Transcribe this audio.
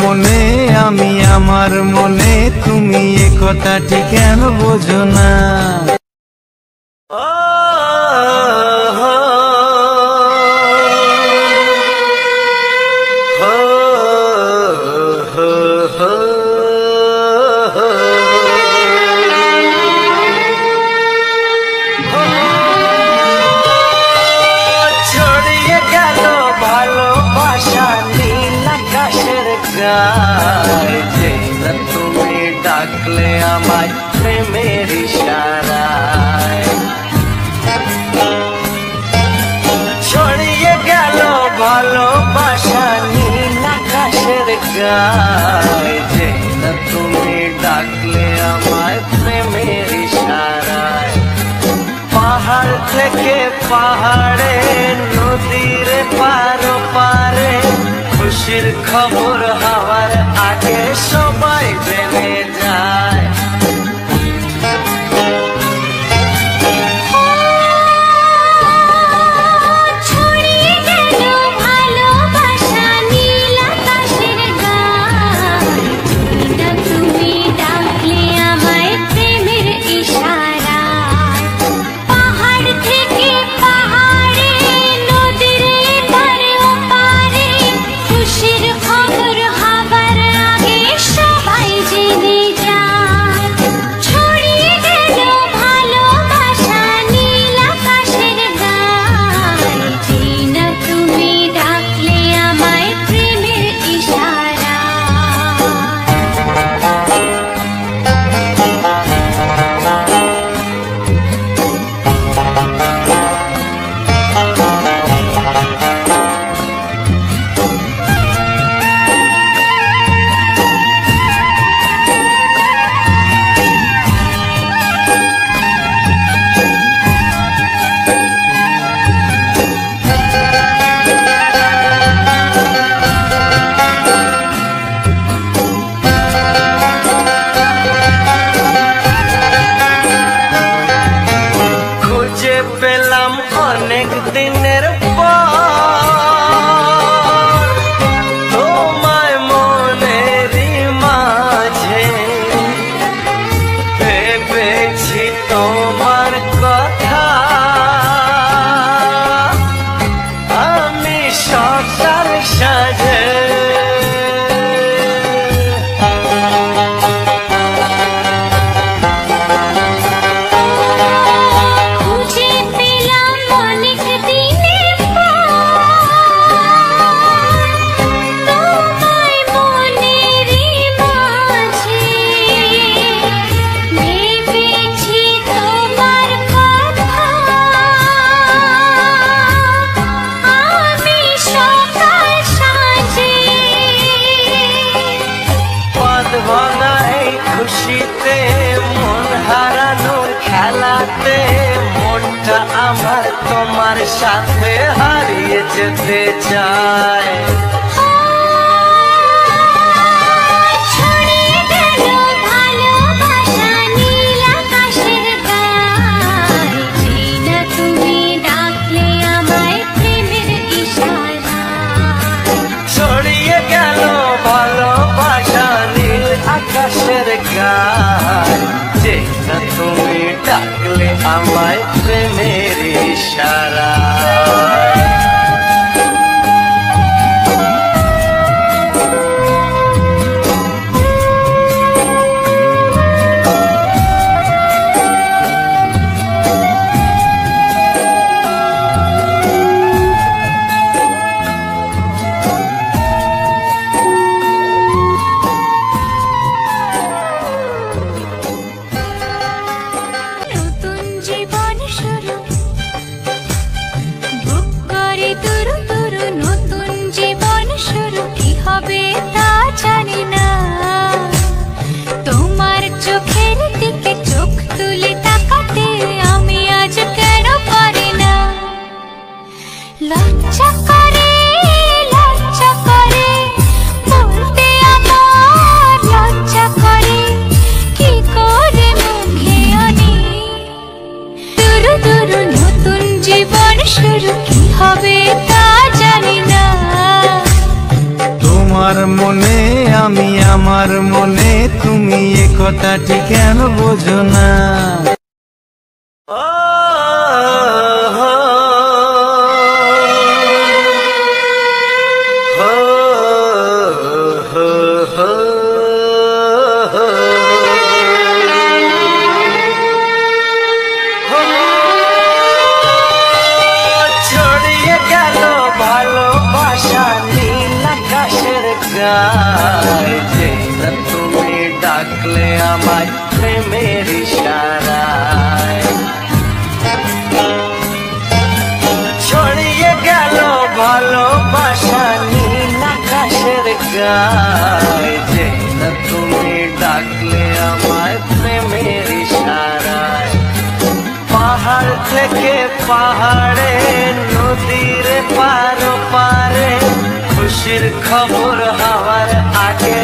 মনে আমি আমার মনে তুমি এ কথাটি কেন বোঝো না ছড়িয়ে গেল ভালোবাসা নীল আকাশের গায়ে তুমি ডাকলে আমায় প্রেমের ইশারায় ছড়িয়ে গেল ভালোবাসা নীল আকাশের গায়ে তুমি ডাকলে আমায় প্রেমের ইশারায় পাহাড় থেকে পাহাড়ে নদীর পারো পারে খুশির খবর হওয়ার আগে সবাই জেনে যায় পেলাম অনেক দিনের পর তোমায় মনেরই মাঝে ভেবেছি তোমার কথা আমি সকাল সাজে খুশিতে মন হারানোর খেলাতে মনটা আমার তোমার সাথে হারিয়ে যেতে চায় ছড়িয়ে গেল ভালোবাসা নীল আকাশের গায়ে যে না তুমি ডাকলে আমায় প্রেমের ইশারায় লজ্জা করে বলতে আমার লজ্জা করে, কি করে মুখে আনি। দুরু দুরু নতুন জীবন শুরু, কি হবে তা জানি না। তোমার মনে আমি আমার মনে, তুমি এ কথাটি কেন বোঝো না। ছড়িয়ে গেল ভালোবাসা নীল আকাশের গায়ে, যে না তুমি ডাকলে আমায় প্রেমের ইশারায়। ছড়িয়ে গেল ভালোবাসা নীল আকাশের গায়ে, যে না তুমি ডাকলে আমায় প্রেমের ইশারায়। পাহাড় থেকে পাহাড়ে, নদীর পার পারে, খুশির খবর হওয়ার আগে